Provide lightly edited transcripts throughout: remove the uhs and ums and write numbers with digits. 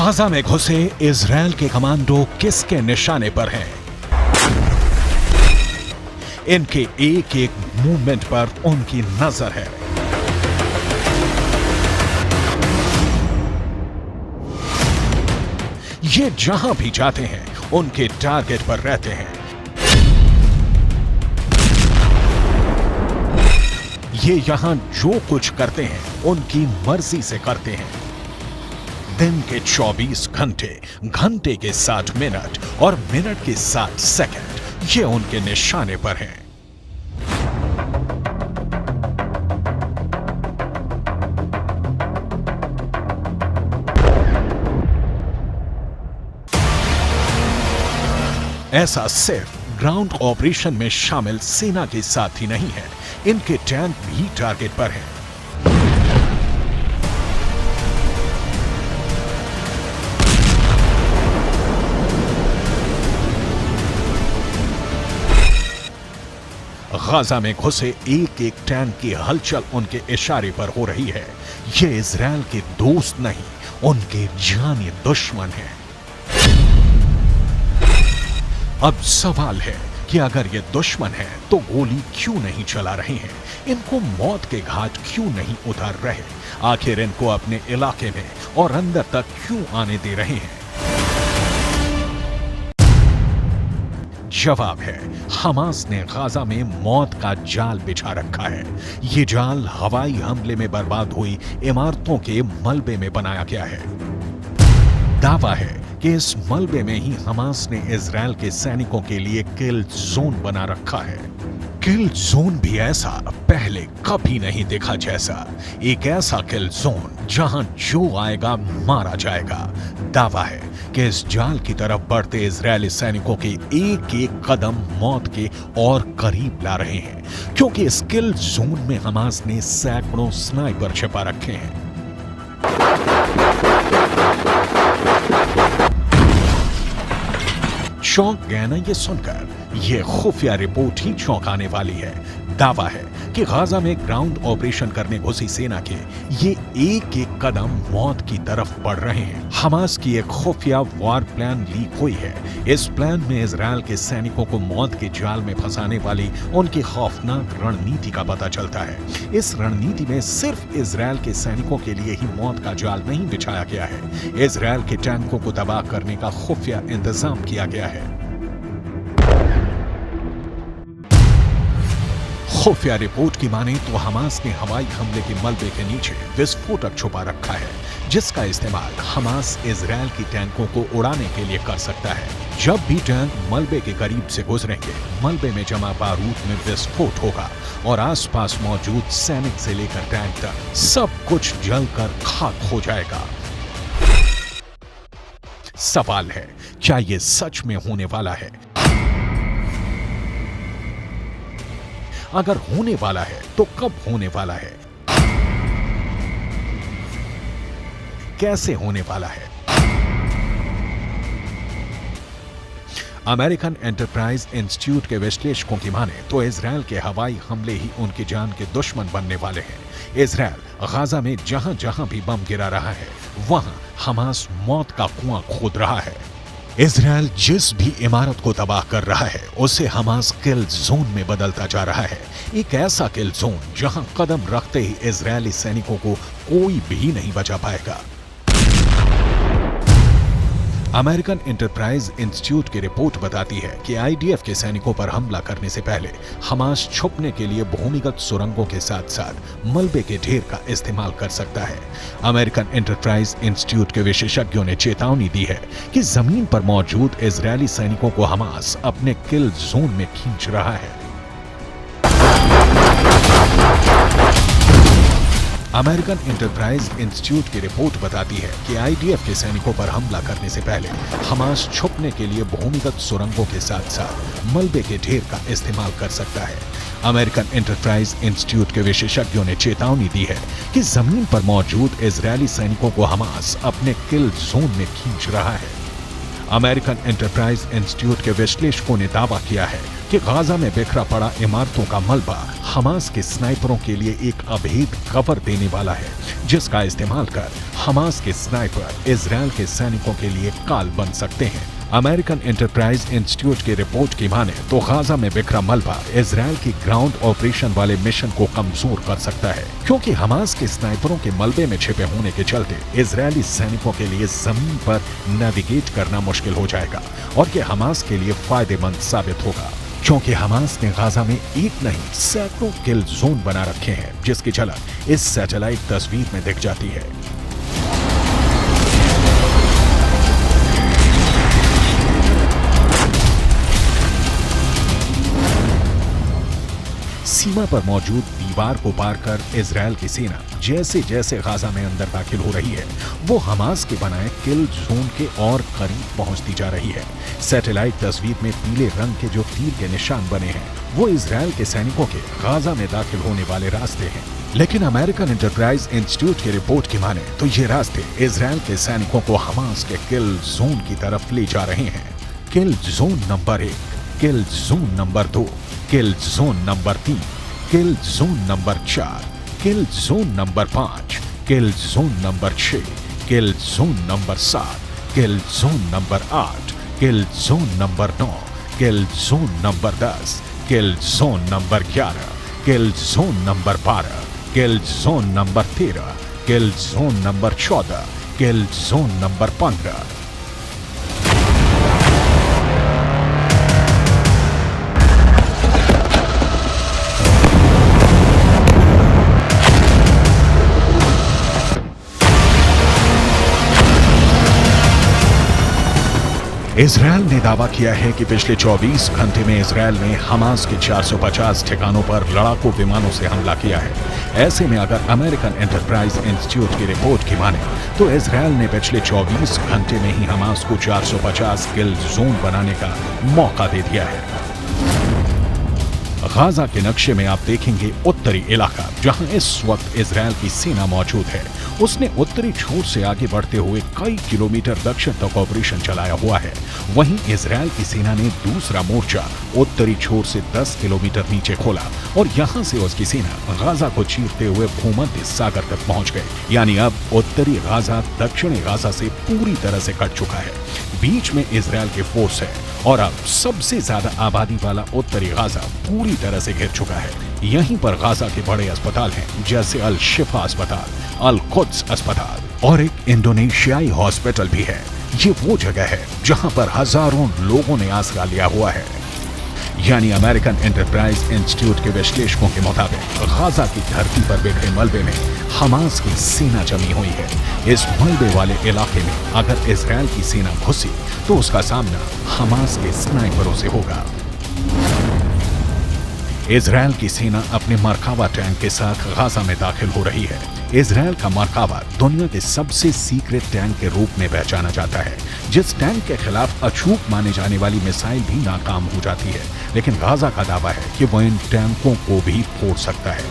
Gaza में घुसे Israel के कमांडो किसके निशाने पर हैं? इनके एक एक मूवमेंट पर उनकी नजर है। ये जहां भी जाते हैं उनके टारगेट पर रहते हैं। ये यहां जो कुछ करते हैं उनकी मर्जी से करते हैं। दिन के 24 घंटे, घंटे के 60 मिनट और मिनट के 60 सेकंड ये उनके निशाने पर हैं। ऐसा सिर्फ ग्राउंड ऑपरेशन में शामिल सेना के साथ ही नहीं है, इनके टैंक भी टारगेट पर हैं। गाजा में घुसे एक एक टैंक की हलचल उनके इशारे पर हो रही है। ये इजरायल के दोस्त नहीं, उनके जानी दुश्मन हैं। अब सवाल है कि अगर ये दुश्मन है तो गोली क्यों नहीं चला रहे हैं? इनको मौत के घाट क्यों नहीं उतार रहे? आखिर इनको अपने इलाके में और अंदर तक क्यों आने दे रहे हैं? जवाब है, हमास ने गाजा में मौत का जाल बिछा रखा है। ये जाल हवाई हमले में बर्बाद हुई इमारतों के मलबे में बनाया गया है। दावा है कि इस मलबे में ही हमास ने इजरायल के सैनिकों के लिए किल जोन बना रखा है। किल जोन भी ऐसा पहले कभी नहीं देखा जैसा। एक ऐसा किल जोन जहां जो आएगा मारा जाएगा। दावा है कि इस जाल की तरफ बढ़ते इजरायली सैनिकों के एक एक कदम मौत के और करीब ला रहे हैं, क्योंकि इस किल जोन में हमास ने सैकड़ों स्नाइपर छिपा रखे हैं। चौंक गए ना ये सुनकर? ये खुफिया रिपोर्ट ही चौंकाने वाली है। दावा है कि गाजा में ग्राउंड ऑपरेशन करने घुसी सेना के ये एक एक कदम मौत की तरफ बढ़ रहे हैं। हमास की एक खुफिया वॉर प्लान लीक हुई है। इस प्लान में इजरायल के सैनिकों को मौत के जाल में फंसाने वाली उनकी खौफनाक रणनीति का पता चलता है। इस रणनीति में सिर्फ इजरायल के सैनिकों के लिए ही मौत का जाल नहीं बिछाया गया है, इजरायल के टैंकों को तबाह करने का खुफिया इंतजाम किया गया है। खुफिया रिपोर्ट की माने तो हमास ने हवाई हमले के मलबे के नीचे विस्फोटक छुपा रखा है, जिसका इस्तेमाल हमास इजरायल की टैंकों को उड़ाने के लिए कर सकता है। जब भी टैंक मलबे के करीब से गुजरेंगे, मलबे में जमा बारूद में विस्फोट होगा और आसपास मौजूद सैनिक से लेकर टैंक तक सब कुछ जलकर खाक हो जाएगा। सवाल है, क्या ये सच में होने वाला है? अगर होने वाला है तो कब होने वाला है? कैसे होने वाला है? अमेरिकन एंटरप्राइज इंस्टीट्यूट के विश्लेषकों की माने तो इजरायल के हवाई हमले ही उनकी जान के दुश्मन बनने वाले हैं। इजरायल गाजा में जहां जहां भी बम गिरा रहा है, वहां हमास मौत का कुआं खोद रहा है। इजरायल जिस भी इमारत को तबाह कर रहा है, उसे हमास किल जोन में बदलता जा रहा है। एक ऐसा किल जोन जहां कदम रखते ही इजरायली सैनिकों को कोई भी नहीं बचा पाएगा। अमेरिकन एंटरप्राइज इंस्टीट्यूट की रिपोर्ट बताती है कि आईडीएफ के सैनिकों पर हमला करने से पहले हमास छुपने के लिए भूमिगत सुरंगों के साथ साथ मलबे के ढेर का इस्तेमाल कर सकता है। अमेरिकन एंटरप्राइज इंस्टीट्यूट के विशेषज्ञों ने चेतावनी दी है कि जमीन पर मौजूद इजरायली सैनिकों को हमास अपने किल जोन में खींच रहा है। अमेरिकन एंटरप्राइज इंस्टीट्यूट की रिपोर्ट बताती है कि आईडीएफ के सैनिकों पर हमला करने से पहले हमास छुपने के लिए भूमिगत सुरंगों के साथ साथ मलबे के ढेर का इस्तेमाल कर सकता है। अमेरिकन एंटरप्राइज इंस्टीट्यूट के विशेषज्ञों ने चेतावनी दी है कि जमीन पर मौजूद इजरायली सैनिकों को हमास अपने किल जोन में खींच रहा है। अमेरिकन एंटरप्राइज इंस्टीट्यूट के विश्लेषकों ने दावा किया है कि गाजा में बिखरा पड़ा इमारतों का मलबा हमास के स्नाइपरों के लिए एक अभेद कवर देने वाला है, जिसका इस्तेमाल कर हमास के स्नाइपर इजरायल के सैनिकों के लिए काल बन सकते हैं। अमेरिकन एंटरप्राइज इंस्टीट्यूट की रिपोर्ट की माने तो गाजा में बिखरा मलबा इजरायल की ग्राउंड ऑपरेशन वाले मिशन को कमजोर कर सकता है, क्योंकि हमास के स्नाइपरों के मलबे में छिपे होने के चलते इजरायली सैनिकों के लिए जमीन पर नेविगेट करना मुश्किल हो जाएगा और ये हमास के लिए फायदेमंद साबित होगा, क्योंकि हमास ने गाजा में एक नहीं सैकड़ों किल जोन बना रखे हैं, जिसकी झलक इस सैटेलाइट तस्वीर में दिख जाती है। सीमा पर मौजूद दीवार को पार कर इजरायल की सेना जैसे जैसे गाजा में अंदर दाखिल हो रही है, वो हमास के बनाए किल जोन के और करीब पहुंचती जा रही है। सैटेलाइट तस्वीर में पीले रंग के जो तीर के निशान बने हैं, वो इजरायल के सैनिकों के गाजा में दाखिल होने वाले रास्ते हैं। लेकिन अमेरिकन एंटरप्राइज इंस्टीट्यूट की रिपोर्ट की माने तो ये रास्ते इजरायल के सैनिकों को हमास के किल जोन की तरफ ले जा रहे हैं। किल जोन नंबर 1, किल जोन नंबर 2, किल जोन नंबर 3, किल जोन नंबर 4, किल जोन नंबर 5, किल जोन नंबर 6, किल जोन नंबर 7, किल जोन नंबर 8, किल जोन नंबर 9, किल जोन नंबर 10, किल जोन नंबर 11, किल जोन नंबर 12, किल जोन नंबर 13, किल जोन नंबर 14, किल जोन नंबर 15। इजरायल ने दावा किया है कि पिछले 24 घंटे में Israel ने Hamas के 450 ठिकानों पर लड़ाकू विमानों से हमला किया है। ऐसे में अगर अमेरिकन एंटरप्राइज इंस्टीट्यूट की रिपोर्ट की माने तो इजरायल ने पिछले 24 घंटे में ही हमास को 450 किल जोन बनाने का मौका दे दिया है। गाजा के नक्शे में आप देखेंगे उत्तरी इलाका, जहां इस वक्त इजरायल की सेना मौजूद है, उसने उत्तरी छोर से आगे बढ़ते हुए कई किलोमीटर दक्षिण तक ऑपरेशन चलाया हुआ है। वहीं इजरायल की सेना ने दूसरा मोर्चा उत्तरी छोर से 10 किलोमीटर नीचे खोला और यहां से उसकी सेना गाजा को चीरते हुए भूमध्य सागर तक पहुंच गए। यानी अब उत्तरी गाजा दक्षिणी गाजा से पूरी तरह से कट चुका है। बीच में इजरायल के फोर्स है और अब सबसे ज्यादा आबादी वाला उत्तरी गाजा पूरी तरह से घिर चुका है। यहीं पर गाजा के बड़े अस्पताल हैं, जैसे अल शिफा अस्पताल, अल कुद्स अस्पताल और एक इंडोनेशियाई हॉस्पिटल भी है। ये वो जगह है जहां पर हजारों लोगों ने आसरा लिया हुआ है। यानी अमेरिकन एंटरप्राइज इंस्टीट्यूट के विश्लेषकों के मुताबिक गाजा की धरती पर बिखरे मलबे में हमास की सेना जमी हुई है। इस मलबे वाले इलाके में अगर इजरायल की सेना घुसी तो उसका सामना हमास के स्नाइपरों से होगा। इजरायल की सेना अपने मरकावा टैंक के साथ गाजा में दाखिल हो रही है। इजरायल का मरकावा दुनिया के सबसे सीक्रेट टैंक के रूप में पहचाना जाता है, जिस टैंक के खिलाफ अचूक माने जाने वाली मिसाइल भी नाकाम हो जाती है। लेकिन गाजा का दावा है कि वो इन टैंकों को भी फोड़ सकता है।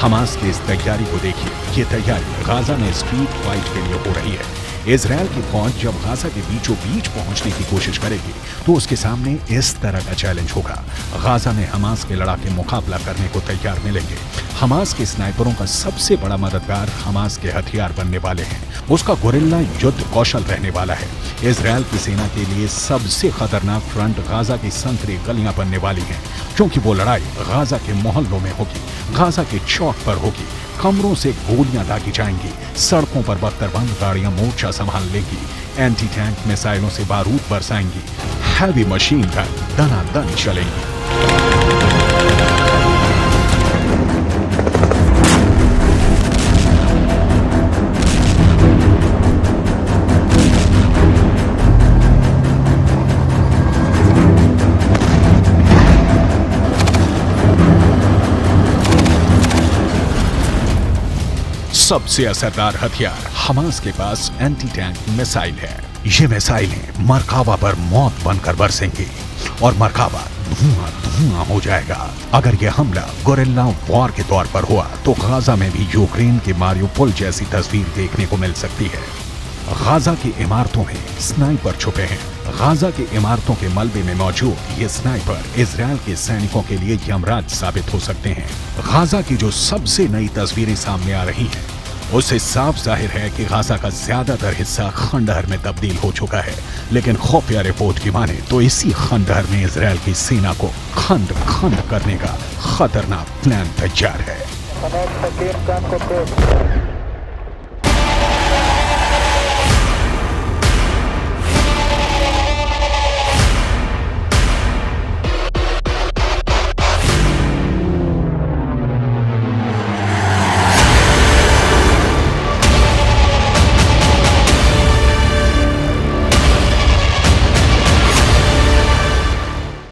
हमास की इस तैयारी को देखिए, ये तैयारी गाजा में स्ट्रीट फाइट के लिए हो रही है। इजरायल की फौज जब गाजा के बीचों बीच पहुंचने की कोशिश करेगी तो उसके सामने इस तरह का चैलेंज होगा। गाजा में हमास के लड़ाके मुकाबला करने को तैयार मिलेंगे। हमास के स्नाइपरों का सबसे बड़ा मददगार हमास के हथियार बनने वाले हैं। उसका गोरिल्ला युद्ध कौशल रहने वाला है। इजरायल की सेना के लिए सबसे खतरनाक फ्रंट गाजा की संकरी गलियां बनने वाली हैं, क्योंकि वो लड़ाई गाजा के मोहल्लों में होगी, गाजा के चौक पर होगी। कमरों से गोलियां दागी जाएंगी, सड़कों पर बख्तरबंद गाड़ियां मोर्चा संभाल लेंगी, एंटी टैंक मिसाइलों से बारूद बरसाएंगी, हैवी मशीन गन दनादन चलेंगी। सबसे असरदार हथियार हमास के पास एंटी टैंक मिसाइल है। ये मिसाइलें मरकावा पर मौत बनकर बरसेंगी और मरकावा धुआं धुआं हो जाएगा। अगर यह हमला गोरिल्ला वॉर के तौर पर हुआ तो गाजा में भी यूक्रेन के मारियोपोल जैसी तस्वीर देखने को मिल सकती है। गाजा की इमारतों में स्नाइपर छुपे हैं, गाजा की इमारतों के मलबे में मौजूद ये स्नाइपर इजरायल के सैनिकों के लिए यमराज साबित हो सकते हैं। गाजा की जो सबसे नई तस्वीरें सामने आ रही हैं, उससे साफ जाहिर है कि गाजा का ज्यादातर हिस्सा खंडहर में तब्दील हो चुका है। लेकिन खुफिया रिपोर्ट की माने तो इसी खंडहर में इजरायल की सेना को खंड खंड करने का खतरनाक प्लान तैयार है।